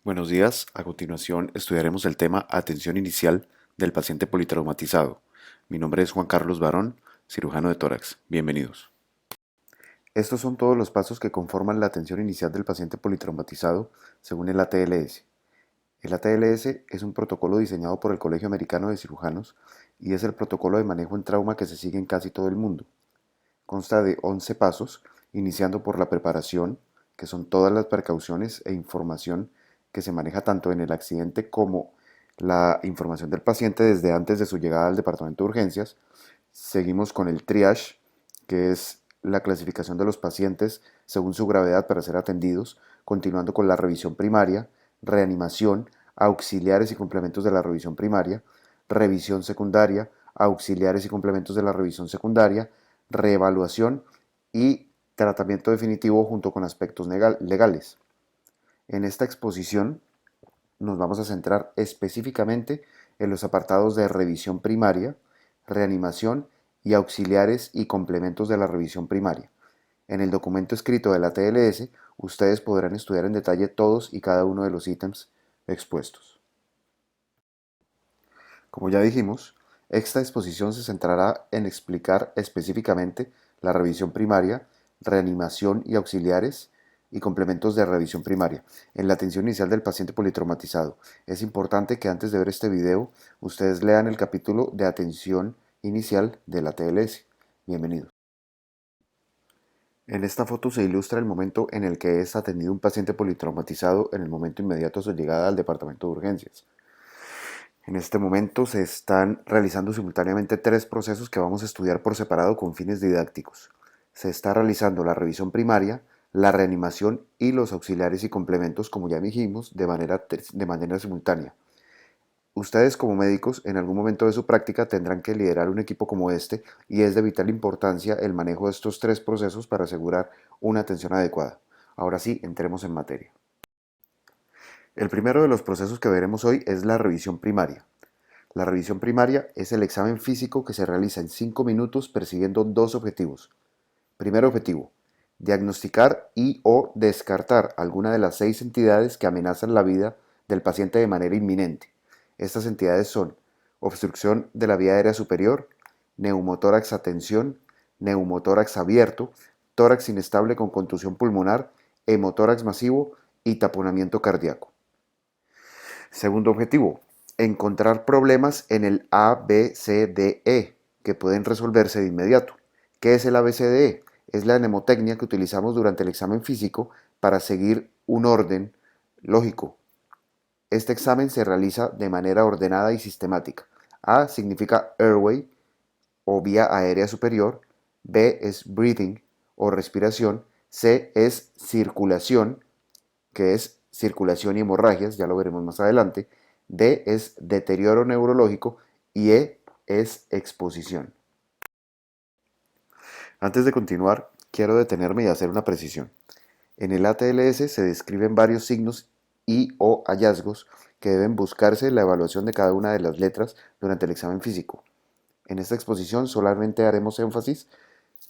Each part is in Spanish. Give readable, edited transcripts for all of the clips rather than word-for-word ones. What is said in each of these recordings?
Buenos días. A continuación estudiaremos el tema atención inicial del paciente politraumatizado. Mi nombre es Juan Carlos Barón, cirujano de tórax. Bienvenidos. Estos son todos los pasos que conforman la atención inicial del paciente politraumatizado según el ATLS. El ATLS es un protocolo diseñado por el Colegio Americano de Cirujanos y es el protocolo de manejo en trauma que se sigue en casi todo el mundo. Consta de 11 pasos, iniciando por la preparación, que son todas las precauciones e información que se maneja tanto en el accidente como la información del paciente desde antes de su llegada al departamento de urgencias. Seguimos con el triage, que es la clasificación de los pacientes según su gravedad para ser atendidos, continuando con la revisión primaria, reanimación, auxiliares y complementos de la revisión primaria, revisión secundaria, auxiliares y complementos de la revisión secundaria, reevaluación y tratamiento definitivo junto con aspectos legales. En esta exposición nos vamos a centrar específicamente en los apartados de revisión primaria, reanimación y auxiliares y complementos de la revisión primaria. En el documento escrito de la TLS, ustedes podrán estudiar en detalle todos y cada uno de los ítems expuestos. Como ya dijimos, esta exposición se centrará en explicar específicamente la revisión primaria, reanimación y auxiliares y complementos de revisión primaria en la atención inicial del paciente politraumatizado. Es importante que antes de ver este video, ustedes lean el capítulo de atención inicial de la TLS. Bienvenidos. En esta foto se ilustra el momento en el que es atendido un paciente politraumatizado en el momento inmediato a su llegada al departamento de urgencias. En este momento se están realizando simultáneamente tres procesos que vamos a estudiar por separado con fines didácticos. Se está realizando la revisión primaria, la reanimación y los auxiliares y complementos, como ya dijimos, de manera simultánea. Ustedes como médicos en algún momento de su práctica tendrán que liderar un equipo como este y es de vital importancia el manejo de estos tres procesos para asegurar una atención adecuada. Ahora sí, entremos en materia. El primero de los procesos que veremos hoy es la revisión primaria. La revisión primaria es el examen físico que se realiza en 5 minutos persiguiendo dos objetivos. Primer objetivo, diagnosticar y o descartar alguna de las 6 entidades que amenazan la vida del paciente de manera inminente. Estas entidades son obstrucción de la vía aérea superior, neumotórax a tensión, neumotórax abierto, tórax inestable con contusión pulmonar, hemotórax masivo y taponamiento cardíaco. Segundo objetivo, encontrar problemas en el ABCDE que pueden resolverse de inmediato. ¿Qué es el ABCDE? Es la mnemotecnia que utilizamos durante el examen físico para seguir un orden lógico. Este examen se realiza de manera ordenada y sistemática. A significa airway o vía aérea superior, B es breathing o respiración, C es circulación, que es circulación y hemorragias, ya lo veremos más adelante, D es deterioro neurológico y E es exposición. Antes de continuar, quiero detenerme y hacer una precisión. En el ATLS se describen varios signos y o hallazgos que deben buscarse en la evaluación de cada una de las letras durante el examen físico. En esta exposición solamente haremos énfasis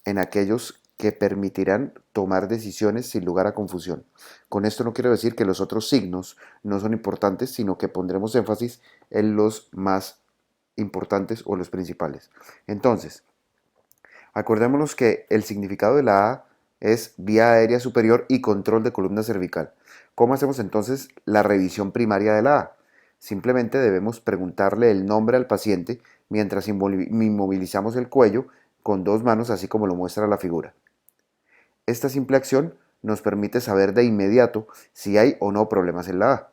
en aquellos que permitirán tomar decisiones sin lugar a confusión. Con esto no quiero decir que los otros signos no son importantes, sino que pondremos énfasis en los más importantes o los principales. Entonces, acordémonos que el significado de la A es vía aérea superior y control de columna cervical. ¿Cómo hacemos entonces la revisión primaria de la A? Simplemente debemos preguntarle el nombre al paciente mientras inmovilizamos el cuello con dos manos, así como lo muestra la figura. Esta simple acción nos permite saber de inmediato si hay o no problemas en la A.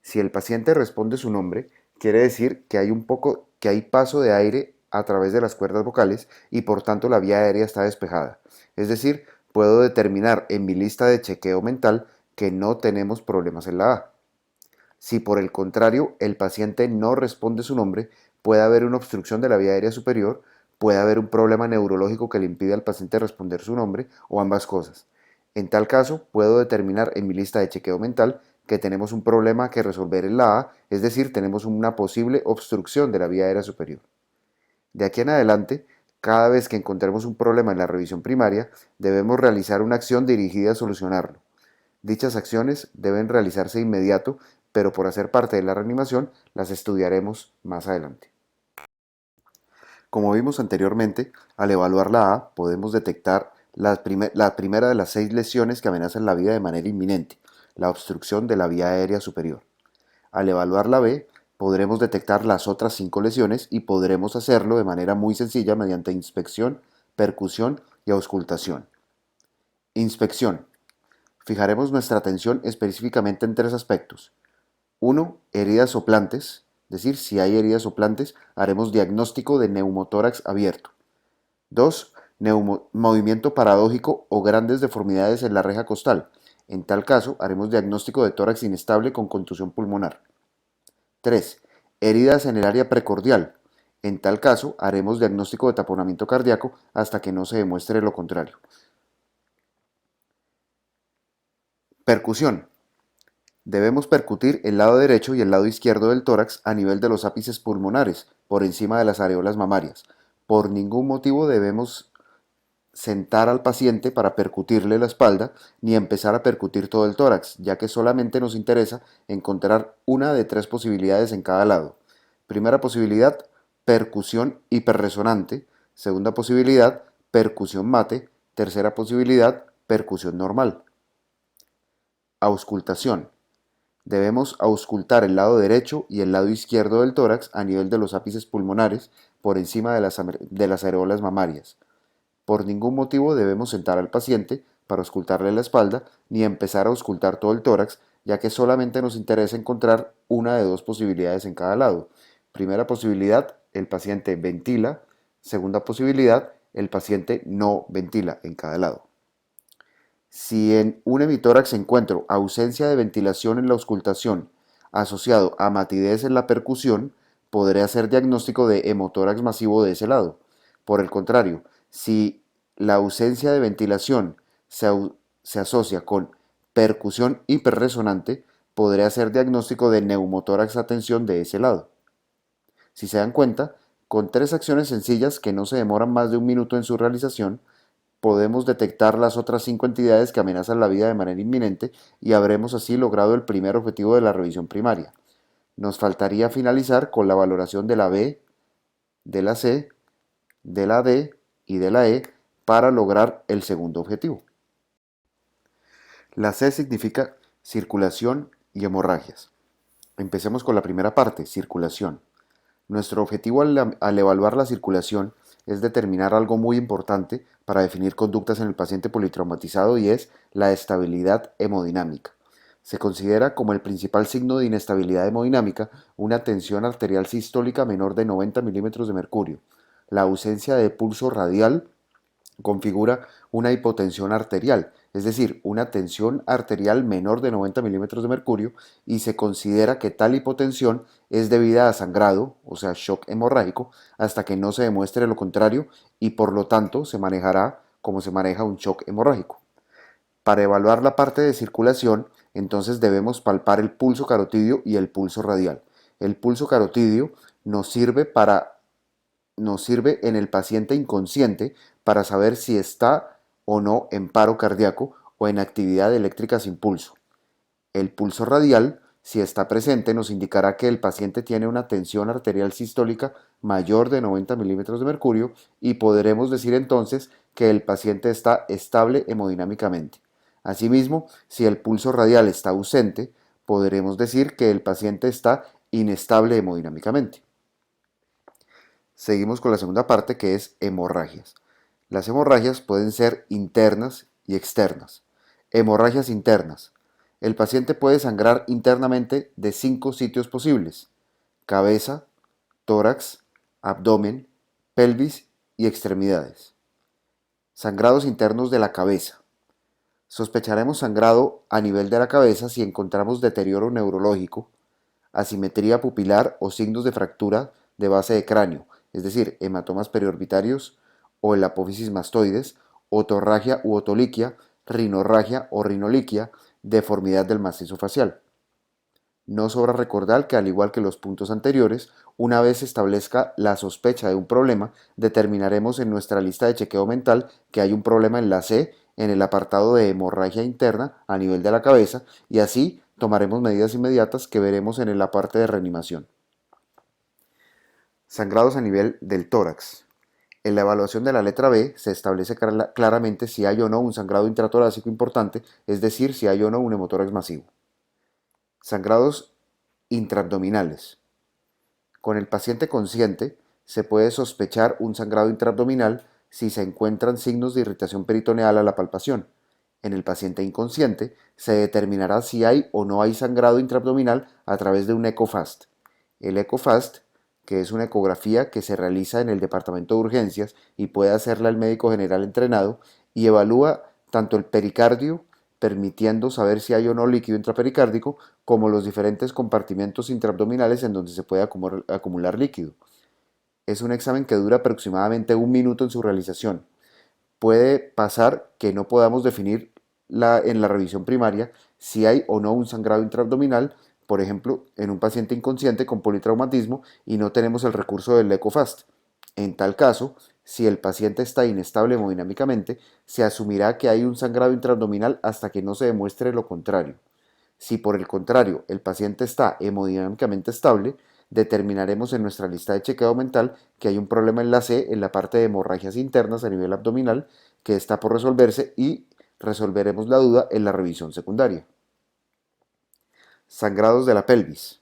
Si el paciente responde su nombre, quiere decir que hay paso de aire a través de las cuerdas vocales y por tanto la vía aérea está despejada. Es decir, puedo determinar en mi lista de chequeo mental que no tenemos problemas en la A. Si por el contrario el paciente no responde su nombre, puede haber una obstrucción de la vía aérea superior, puede haber un problema neurológico que le impide al paciente responder su nombre o ambas cosas. En tal caso, puedo determinar en mi lista de chequeo mental que tenemos un problema que resolver en la A, es decir, tenemos una posible obstrucción de la vía aérea superior. De aquí en adelante, cada vez que encontremos un problema en la revisión primaria, debemos realizar una acción dirigida a solucionarlo. Dichas acciones deben realizarse de inmediato, pero por hacer parte de la reanimación las estudiaremos más adelante. Como vimos anteriormente, al evaluar la A podemos detectar la primera de las 6 lesiones que amenazan la vida de manera inminente, la obstrucción de la vía aérea superior. Al evaluar la B, podremos detectar las otras 5 lesiones y podremos hacerlo de manera muy sencilla mediante inspección, percusión y auscultación. Inspección. Fijaremos nuestra atención específicamente en 3 aspectos. 1. Heridas soplantes, es decir, si hay heridas soplantes, haremos diagnóstico de neumotórax abierto. 2. Movimiento paradójico o grandes deformidades en la reja costal. En tal caso, haremos diagnóstico de tórax inestable con contusión pulmonar. 3. Heridas en el área precordial. En tal caso, haremos diagnóstico de taponamiento cardíaco hasta que no se demuestre lo contrario. Percusión. Debemos percutir el lado derecho y el lado izquierdo del tórax a nivel de los ápices pulmonares, por encima de las areolas mamarias. Por ningún motivo debemos sentar al paciente para percutirle la espalda ni empezar a percutir todo el tórax, ya que solamente nos interesa encontrar una de 3 posibilidades en cada lado. Primera posibilidad, percusión hiperresonante. Segunda posibilidad, percusión mate. Tercera posibilidad, percusión normal. Auscultación. Debemos auscultar el lado derecho y el lado izquierdo del tórax a nivel de los ápices pulmonares por encima de las areolas mamarias. Por ningún motivo debemos sentar al paciente para auscultarle la espalda ni empezar a auscultar todo el tórax, ya que solamente nos interesa encontrar una de 2 posibilidades en cada lado. Primera posibilidad, el paciente ventila. Segunda posibilidad, el paciente no ventila en cada lado. Si en un hemitórax encuentro ausencia de ventilación en la auscultación asociado a matidez en la percusión, podré hacer diagnóstico de hemotórax masivo de ese lado. Por el contrario, si la ausencia de ventilación se asocia con percusión hiperresonante, podré hacer diagnóstico de neumotórax a tensión de ese lado. Si se dan cuenta, con 3 acciones sencillas que no se demoran más de 1 minuto en su realización, podemos detectar las otras 5 entidades que amenazan la vida de manera inminente y habremos así logrado el primer objetivo de la revisión primaria. Nos faltaría finalizar con la valoración de la B, de la C, de la D y de la E para lograr el segundo objetivo. La C significa circulación y hemorragias. Empecemos con la primera parte, circulación. Nuestro objetivo al evaluar la circulación es determinar algo muy importante para definir conductas en el paciente politraumatizado y es la estabilidad hemodinámica. Se considera como el principal signo de inestabilidad hemodinámica una tensión arterial sistólica menor de 90 milímetros de mercurio. La ausencia de pulso radial configura una hipotensión arterial, es decir, una tensión arterial menor de 90 milímetros de mercurio, y se considera que tal hipotensión es debida a sangrado, o sea, shock hemorrágico, hasta que no se demuestre lo contrario y por lo tanto se manejará como se maneja un shock hemorrágico. Para evaluar la parte de circulación, entonces debemos palpar el pulso carotidio y el pulso radial. El pulso carotidio nos sirve en el paciente inconsciente para saber si está o no en paro cardíaco o en actividad eléctrica sin pulso. El pulso radial, si está presente, nos indicará que el paciente tiene una tensión arterial sistólica mayor de 90 milímetros de mercurio y podremos decir entonces que el paciente está estable hemodinámicamente. Asimismo, si el pulso radial está ausente, podremos decir que el paciente está inestable hemodinámicamente. Seguimos con la segunda parte, que es hemorragias. Las hemorragias pueden ser internas y externas. Hemorragias internas. El paciente puede sangrar internamente de 5 sitios posibles: cabeza, tórax, abdomen, pelvis y extremidades. Sangrados internos de la cabeza. Sospecharemos sangrado a nivel de la cabeza si encontramos deterioro neurológico, asimetría pupilar o signos de fractura de base de cráneo, es decir, hematomas periorbitarios o el apófisis mastoides, otorragia u otoliquia, rinorragia o rinoliquia, deformidad del macizo facial. No sobra recordar que, al igual que los puntos anteriores, una vez se establezca la sospecha de un problema, determinaremos en nuestra lista de chequeo mental que hay un problema en la C en el apartado de hemorragia interna a nivel de la cabeza y así tomaremos medidas inmediatas que veremos en la parte de reanimación. Sangrados a nivel del tórax. En la evaluación de la letra B se establece claramente si hay o no un sangrado intratorácico importante, es decir, si hay o no un hemotórax masivo. Sangrados intraabdominales. Con el paciente consciente se puede sospechar un sangrado intraabdominal si se encuentran signos de irritación peritoneal a la palpación. En el paciente inconsciente se determinará si hay o no hay sangrado intraabdominal a través de un ECOFAST. El ECOFAST, que es una ecografía que se realiza en el departamento de urgencias y puede hacerla el médico general entrenado, y evalúa tanto el pericardio, permitiendo saber si hay o no líquido intrapericárdico, como los diferentes compartimentos intraabdominales en donde se puede acumular líquido. Es un examen que dura aproximadamente 1 minuto en su realización. Puede pasar que no podamos definir en la revisión primaria si hay o no un sangrado intraabdominal, por ejemplo, en un paciente inconsciente con politraumatismo y no tenemos el recurso del ECOFAST. En tal caso, si el paciente está inestable hemodinámicamente, se asumirá que hay un sangrado intraabdominal hasta que no se demuestre lo contrario. Si por el contrario el paciente está hemodinámicamente estable, determinaremos en nuestra lista de chequeo mental que hay un problema en la C, en la parte de hemorragias internas a nivel abdominal, que está por resolverse y resolveremos la duda en la revisión secundaria. Sangrados de la pelvis.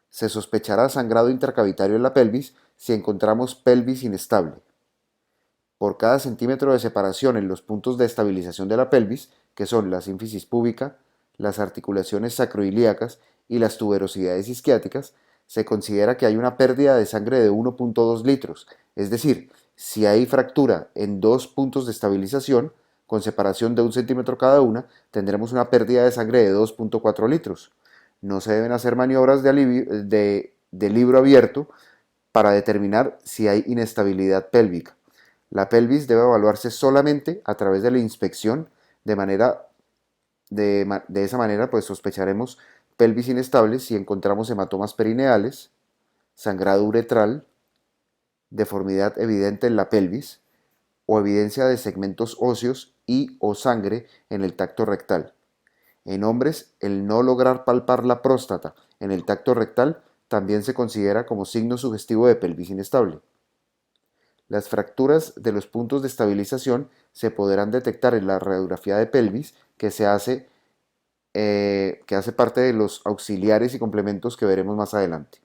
Se sospechará sangrado intracavitario en la pelvis si encontramos pelvis inestable. Por cada centímetro de separación en los puntos de estabilización de la pelvis, que son la sínfisis púbica, las articulaciones sacroilíacas y las tuberosidades isquiáticas, se considera que hay una pérdida de sangre de 1.2 litros, es decir, si hay fractura en dos puntos de estabilización, con separación de 1 centímetro cada una, tendremos una pérdida de sangre de 2.4 litros. No se deben hacer maniobras de libro abierto para determinar si hay inestabilidad pélvica. La pelvis debe evaluarse solamente a través de la inspección, de esa manera pues sospecharemos pelvis inestable si encontramos hematomas perineales, sangrado uretral, deformidad evidente en la pelvis o evidencia de segmentos óseos y o sangre en el tacto rectal. En hombres, el no lograr palpar la próstata en el tacto rectal también se considera como signo sugestivo de pelvis inestable. Las fracturas de los puntos de estabilización se podrán detectar en la radiografía de pelvis que hace parte de los auxiliares y complementos que veremos más adelante.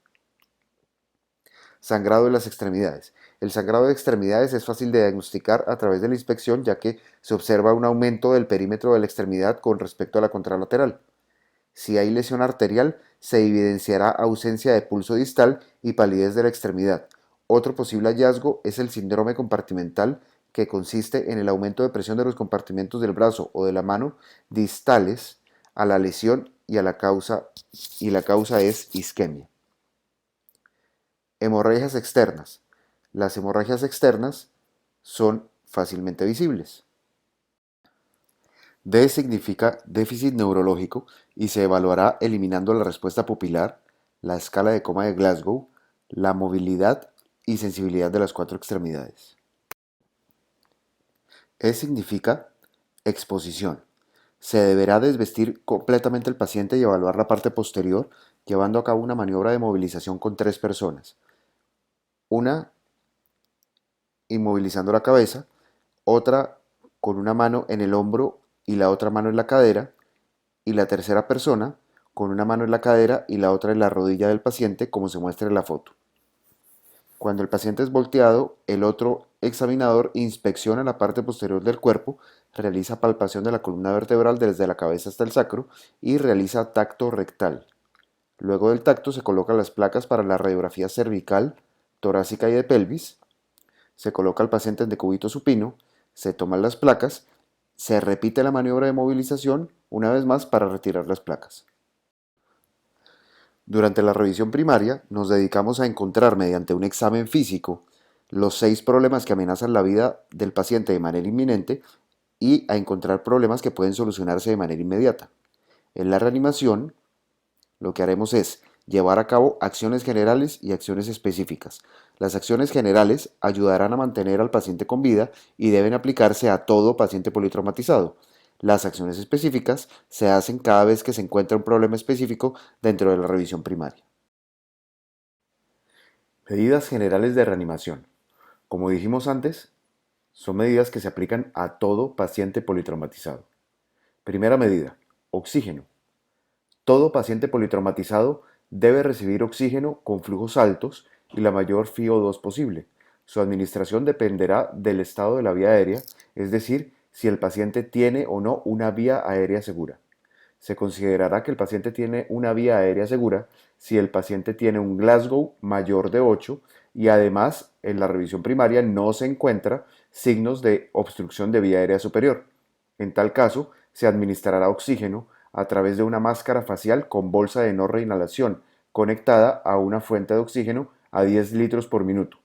Sangrado de las extremidades. El sangrado de extremidades es fácil de diagnosticar a través de la inspección, ya que se observa un aumento del perímetro de la extremidad con respecto a la contralateral. Si hay lesión arterial, se evidenciará ausencia de pulso distal y palidez de la extremidad. Otro posible hallazgo es el síndrome compartimental, que consiste en el aumento de presión de los compartimentos del brazo o de la mano distales a la lesión y la causa es isquemia. Hemorragias externas. Las hemorragias externas son fácilmente visibles. D significa déficit neurológico y se evaluará eliminando la respuesta pupilar, la escala de coma de Glasgow, la movilidad y sensibilidad de las 4 extremidades. E significa exposición. Se deberá desvestir completamente el paciente y evaluar la parte posterior, llevando a cabo una maniobra de movilización con 3 personas. Una inmovilizando la cabeza, otra con una mano en el hombro y la otra mano en la cadera, y la tercera persona con una mano en la cadera y la otra en la rodilla del paciente, como se muestra en la foto. Cuando el paciente es volteado, el otro examinador inspecciona la parte posterior del cuerpo, realiza palpación de la columna vertebral desde la cabeza hasta el sacro y realiza tacto rectal. Luego del tacto se colocan las placas para la radiografía cervical, torácica y de pelvis. Se coloca al paciente en decúbito supino, se toman las placas, se repite la maniobra de movilización una vez más para retirar las placas. Durante la revisión primaria nos dedicamos a encontrar mediante un examen físico los 6 problemas que amenazan la vida del paciente de manera inminente y a encontrar problemas que pueden solucionarse de manera inmediata. En la reanimación, lo que haremos es Llevar a cabo acciones generales y acciones específicas. Las acciones generales ayudarán a mantener al paciente con vida y deben aplicarse a todo paciente politraumatizado. Las acciones específicas se hacen cada vez que se encuentra un problema específico dentro de la revisión primaria. Medidas generales de reanimación. Como dijimos antes, son medidas que se aplican a todo paciente politraumatizado. Primera medida, oxígeno. Todo paciente politraumatizado debe recibir oxígeno con flujos altos y la mayor FiO2 posible. Su administración dependerá del estado de la vía aérea, es decir, si el paciente tiene o no una vía aérea segura. Se considerará que el paciente tiene una vía aérea segura si el paciente tiene un Glasgow mayor de 8 y además en la revisión primaria no se encuentra signos de obstrucción de vía aérea superior. En tal caso, se administrará oxígeno a través de una máscara facial con bolsa de no reinhalación conectada a una fuente de oxígeno a 10 litros por minuto.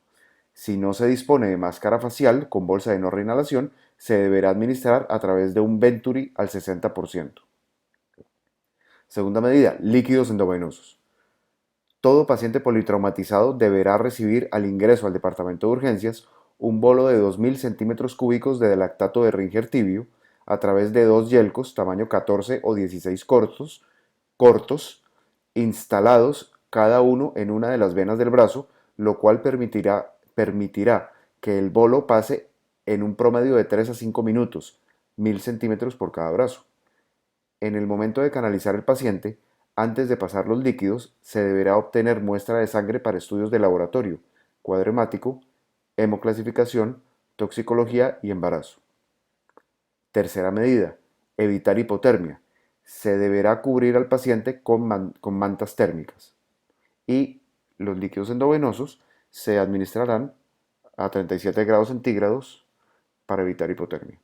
Si no se dispone de máscara facial con bolsa de no reinhalación, se deberá administrar a través de un Venturi al 60%. Segunda medida, líquidos endovenosos. Todo paciente politraumatizado deberá recibir al ingreso al departamento de urgencias un bolo de 2000 centímetros cúbicos de lactato de Ringer tibio a través de dos yelcos tamaño 14 o 16 cortos, instalados cada uno en una de las venas del brazo, lo cual permitirá que el bolo pase en un promedio de 3 a 5 minutos, 1000 centímetros por cada brazo. En el momento de canalizar el paciente, antes de pasar los líquidos, se deberá obtener muestra de sangre para estudios de laboratorio, cuadro hemático, hemoclasificación, toxicología y embarazo. Tercera medida, evitar hipotermia. Se deberá cubrir al paciente con mantas térmicas. Y los líquidos endovenosos se administrarán a 37 grados centígrados para evitar hipotermia.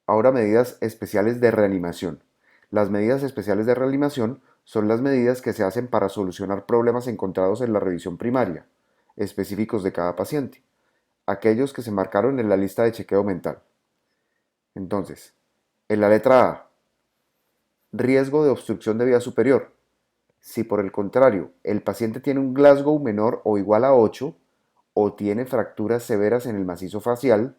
Ahora medidas especiales de reanimación. Las medidas especiales de reanimación son las medidas que se hacen para solucionar problemas encontrados en la revisión primaria, específicos de cada paciente, aquellos que se marcaron en la lista de chequeo mental. Entonces, en la letra A, riesgo de obstrucción de vía superior. Si por el contrario el paciente tiene un Glasgow menor o igual a 8 o tiene fracturas severas en el macizo facial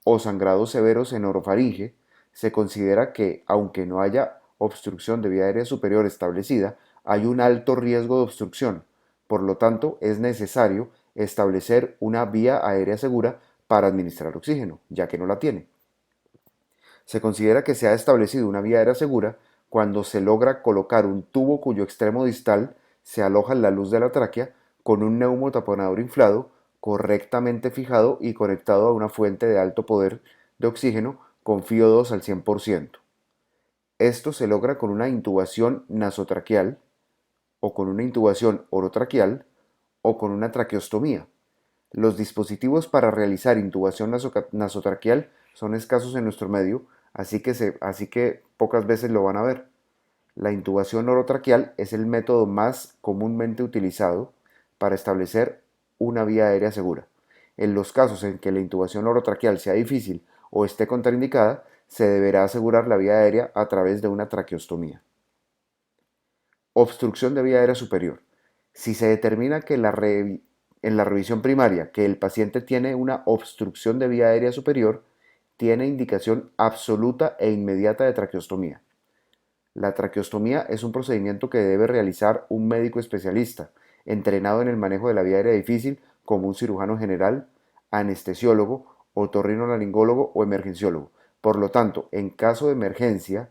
o sangrados severos en orofaringe, se considera que, aunque no haya obstrucción de vía aérea superior establecida, hay un alto riesgo de obstrucción. Por lo tanto, es necesario establecer una vía aérea segura para administrar oxígeno, ya que no la tiene. Se considera que se ha establecido una vía aérea segura cuando se logra colocar un tubo cuyo extremo distal se aloja en la luz de la tráquea con un neumotaponador inflado correctamente fijado y conectado a una fuente de alto poder de oxígeno con FiO2 al 100%. Esto se logra con una intubación nasotraqueal o con una intubación orotraqueal o con una traqueostomía. Los dispositivos para realizar intubación nasotraqueal son escasos en nuestro medio, así que pocas veces lo van a ver. La intubación orotraqueal es el método más comúnmente utilizado para establecer una vía aérea segura. En los casos en que la intubación orotraqueal sea difícil o esté contraindicada, se deberá asegurar la vía aérea a través de una traqueostomía. Obstrucción de vía aérea superior. Si se determina que en la revisión primaria que el paciente tiene una obstrucción de vía aérea superior, tiene indicación absoluta e inmediata de traqueostomía. La traqueostomía es un procedimiento que debe realizar un médico especialista, entrenado en el manejo de la vía aérea difícil como un cirujano general, anestesiólogo, otorrinolaringólogo o emergenciólogo. Por lo tanto, en caso de emergencia,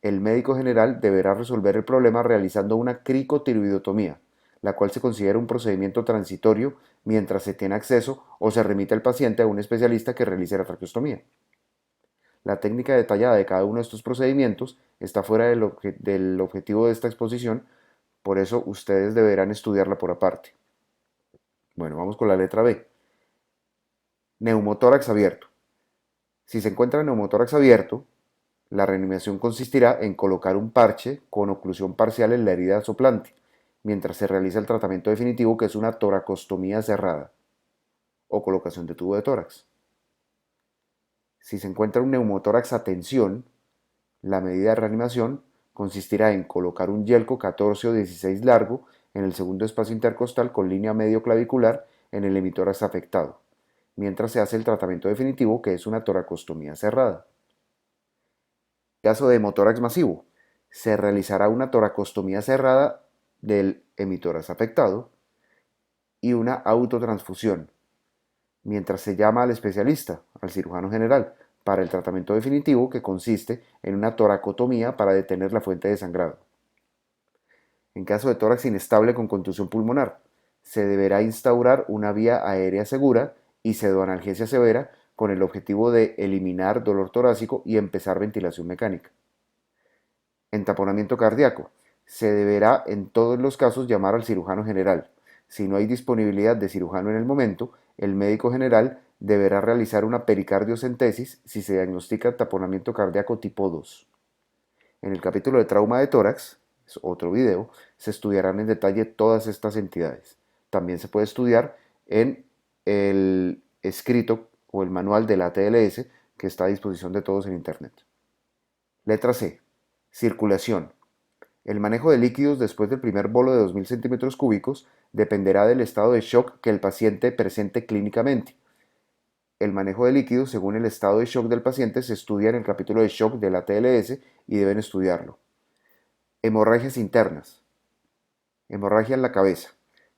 el médico general deberá resolver el problema realizando una cricotiroidotomía, la cual se considera un procedimiento transitorio mientras se tiene acceso o se remite al paciente a un especialista que realice la traqueostomía. La técnica detallada de cada uno de estos procedimientos está fuera del objetivo de esta exposición, por eso ustedes deberán estudiarla por aparte. Bueno, vamos con la letra B. Neumotórax abierto. Si se encuentra neumotórax abierto, la reanimación consistirá en colocar un parche con oclusión parcial en la herida soplante, mientras se realiza el tratamiento definitivo, que es una toracostomía cerrada o colocación de tubo de tórax. Si se encuentra un neumotórax a tensión, la medida de reanimación Consistirá en colocar un yelco 14 o 16 largo en el segundo espacio intercostal con línea medio clavicular en el hemitórax afectado, mientras se hace el tratamiento definitivo, que es una toracostomía cerrada. En caso de hemotórax masivo, se realizará una toracostomía cerrada del hemitórax afectado y una autotransfusión, mientras se llama al especialista, al cirujano general, para el tratamiento definitivo, que consiste en una toracotomía para detener la fuente de sangrado. En caso de tórax inestable con contusión pulmonar, se deberá instaurar una vía aérea segura y pseudoanalgesia severa con el objetivo de eliminar dolor torácico y empezar ventilación mecánica. En taponamiento cardíaco, se deberá en todos los casos llamar al cirujano general. Si no hay disponibilidad de cirujano en el momento, el médico general deberá realizar una pericardiocentesis si se diagnostica taponamiento cardíaco tipo 2. En el capítulo de trauma de tórax, es otro video, se estudiarán en detalle todas estas entidades. También se puede estudiar en el escrito o el manual de la ATLS, que está a disposición de todos en internet. Letra C. Circulación. El manejo de líquidos después del primer bolo de 2000 centímetros cúbicos dependerá del estado de shock que el paciente presente clínicamente. El manejo de líquidos según el estado de shock del paciente se estudia en el capítulo de shock de la TLS y deben estudiarlo. Hemorragias internas. Hemorragia en la cabeza.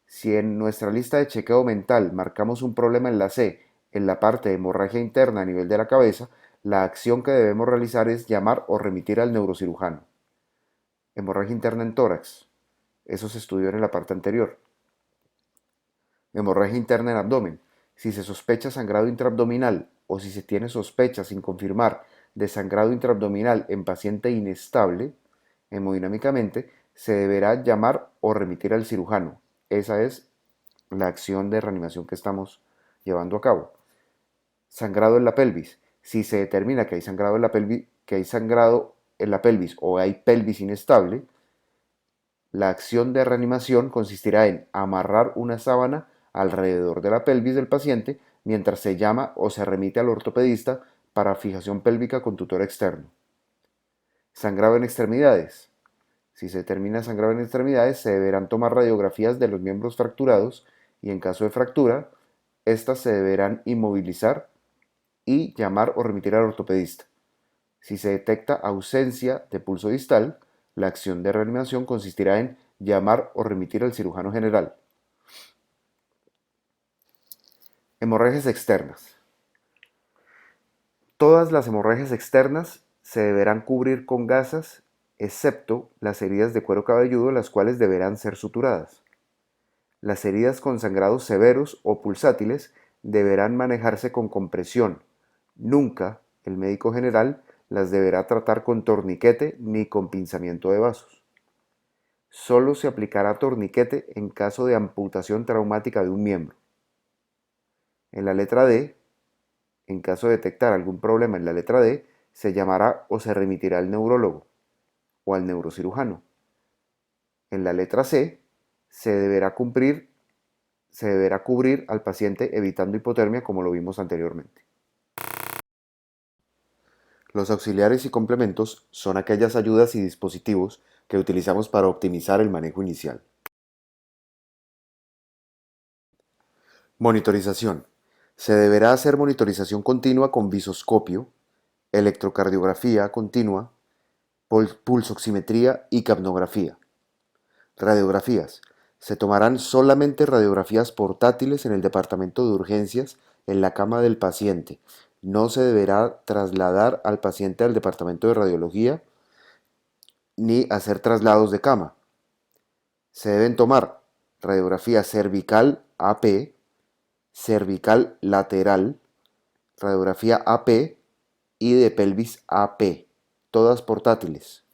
Si en nuestra lista de chequeo mental marcamos un problema en la C, en la parte de hemorragia interna a nivel de la cabeza, la acción que debemos realizar es llamar o remitir al neurocirujano. Hemorragia interna en tórax. Eso se estudió en la parte anterior. Hemorragia interna en abdomen. Si se sospecha sangrado intraabdominal o si se tiene sospecha sin confirmar de sangrado intraabdominal en paciente inestable, hemodinámicamente, se deberá llamar o remitir al cirujano. Esa es la acción de reanimación que estamos llevando a cabo. Sangrado en la pelvis. Si se determina que hay sangrado en la pelvis, o hay pelvis inestable, la acción de reanimación consistirá en amarrar una sábana alrededor de la pelvis del paciente mientras se llama o se remite al ortopedista para fijación pélvica con tutor externo. Sangrado en extremidades. Si se determina sangrado en extremidades, se deberán tomar radiografías de los miembros fracturados y en caso de fractura, estas se deberán inmovilizar y llamar o remitir al ortopedista. Si se detecta ausencia de pulso distal, la acción de reanimación consistirá en llamar o remitir al cirujano general. Hemorragias externas. Todas las hemorragias externas se deberán cubrir con gasas, excepto las heridas de cuero cabelludo, las cuales deberán ser suturadas. Las heridas con sangrados severos o pulsátiles deberán manejarse con compresión. Nunca el médico general las deberá tratar con torniquete ni con pinzamiento de vasos. Solo se aplicará torniquete en caso de amputación traumática de un miembro. En la letra D, en caso de detectar algún problema en la letra D, se llamará o se remitirá al neurólogo o al neurocirujano. En la letra C, se deberá cubrir al paciente evitando hipotermia, como lo vimos anteriormente. Los auxiliares y complementos son aquellas ayudas y dispositivos que utilizamos para optimizar el manejo inicial. Monitorización. Se deberá hacer monitorización continua con visoscopio, electrocardiografía continua, pulsoximetría y capnografía. Radiografías. Se tomarán solamente radiografías portátiles en el departamento de urgencias en la cama del paciente. No se deberá trasladar al paciente al departamento de radiología ni hacer traslados de cama. Se deben tomar radiografía cervical AP, cervical lateral, radiografía AP y de pelvis AP, todas portátiles.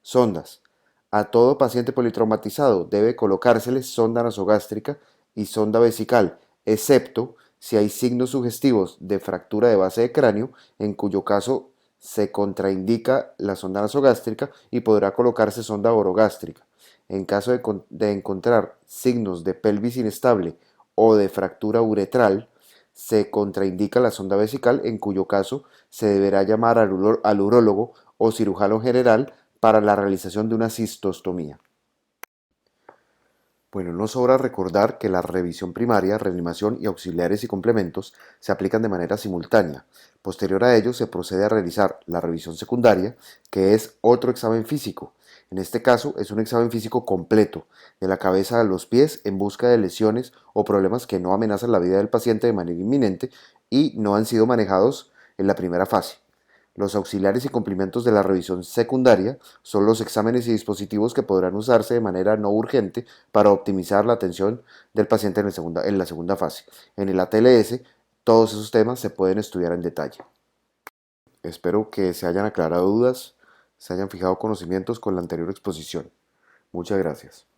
Sondas. A todo paciente politraumatizado debe colocársele sonda nasogástrica y sonda vesical, excepto si hay signos sugestivos de fractura de base de cráneo, en cuyo caso se contraindica la sonda nasogástrica y podrá colocarse sonda orogástrica. En caso de encontrar signos de pelvis inestable o de fractura uretral, se contraindica la sonda vesical, en cuyo caso se deberá llamar al urólogo o cirujano general para la realización de una cistostomía. Bueno, no sobra recordar que la revisión primaria, reanimación y auxiliares y complementos se aplican de manera simultánea. Posterior a ello se procede a realizar la revisión secundaria, que es otro examen físico. En este caso es un examen físico completo, de la cabeza a los pies, en busca de lesiones o problemas que no amenazan la vida del paciente de manera inminente y no han sido manejados en la primera fase. Los auxiliares y complementos de la revisión secundaria son los exámenes y dispositivos que podrán usarse de manera no urgente para optimizar la atención del paciente en la segunda fase. En el ATLS, todos esos temas se pueden estudiar en detalle. Espero que se hayan aclarado dudas, se hayan fijado conocimientos con la anterior exposición. Muchas gracias.